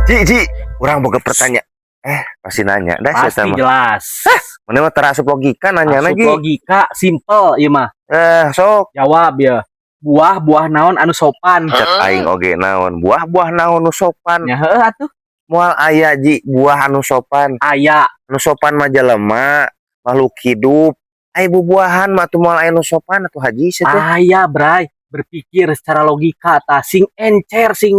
Ji, orang boga pertanyaan. Pasti nanya. Dah Pasti saya sama. jelas. Mana mah terasup logika nanya Asup lagi. logika simple ieu mah. Sok. Jawab ya. Buah-buah naon anu sopan? Cek aing oge naon. Buah-buah naon nu sopan. Ya heuh atuh. Moal aya ji buah anu sopan. Aya. Anu sopan mah jelema, makhluk hidup. Ai bubuahan mah teu moal aya nu sopan atuh haji teh. Aya, Bray. Berpikir secara logika tah sing encer sing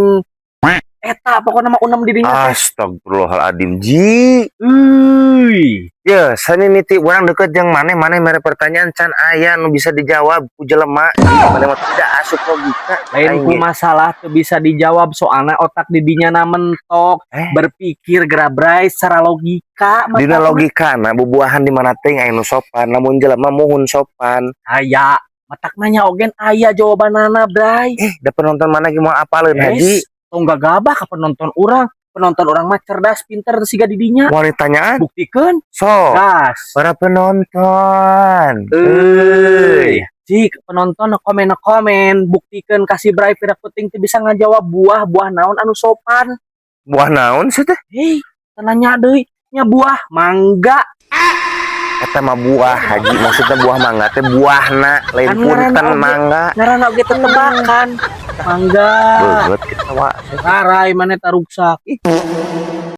eta pokoknya mah unem dirinya teh. Astagfirullahaladzim ji. Euy. Ya, sani niti urang deket jeung maneh mere pertanyaan can aya nu bisa dijawab ku jelema. Maneh mah tidak asup logika. Lain ku masalah teu bisa dijawab soalna otak didinya na mentok. Berpikir geura Bray secara logika. Dina logikana bubuahan di mana teh aya nu sopan, namun jelema muhun sopan. Aya. Matak nanya ogen aya jawabanana Bray. Da penonton mana ge moal apaleun haji? Tong gagabah ka penonton urang. Penonton orang mah cerdas, pinter siga didinya. Mau ditanyaan? Buktikeun. So, Gas. para penonton. Cik penonton komen, buktikeun kasih Bray pira penting teu bisa ngajawab buah naon anu sopan. Buah naon sih teh? Hei, tanya deui, nya buah mangga. Eta mah buah haji, maksudnya buah mangga teh buahna, lain punten mangga. Ngaranna oge teu tebakan. Mangga. Beugeut kita wa. Sarai maneh taruksak.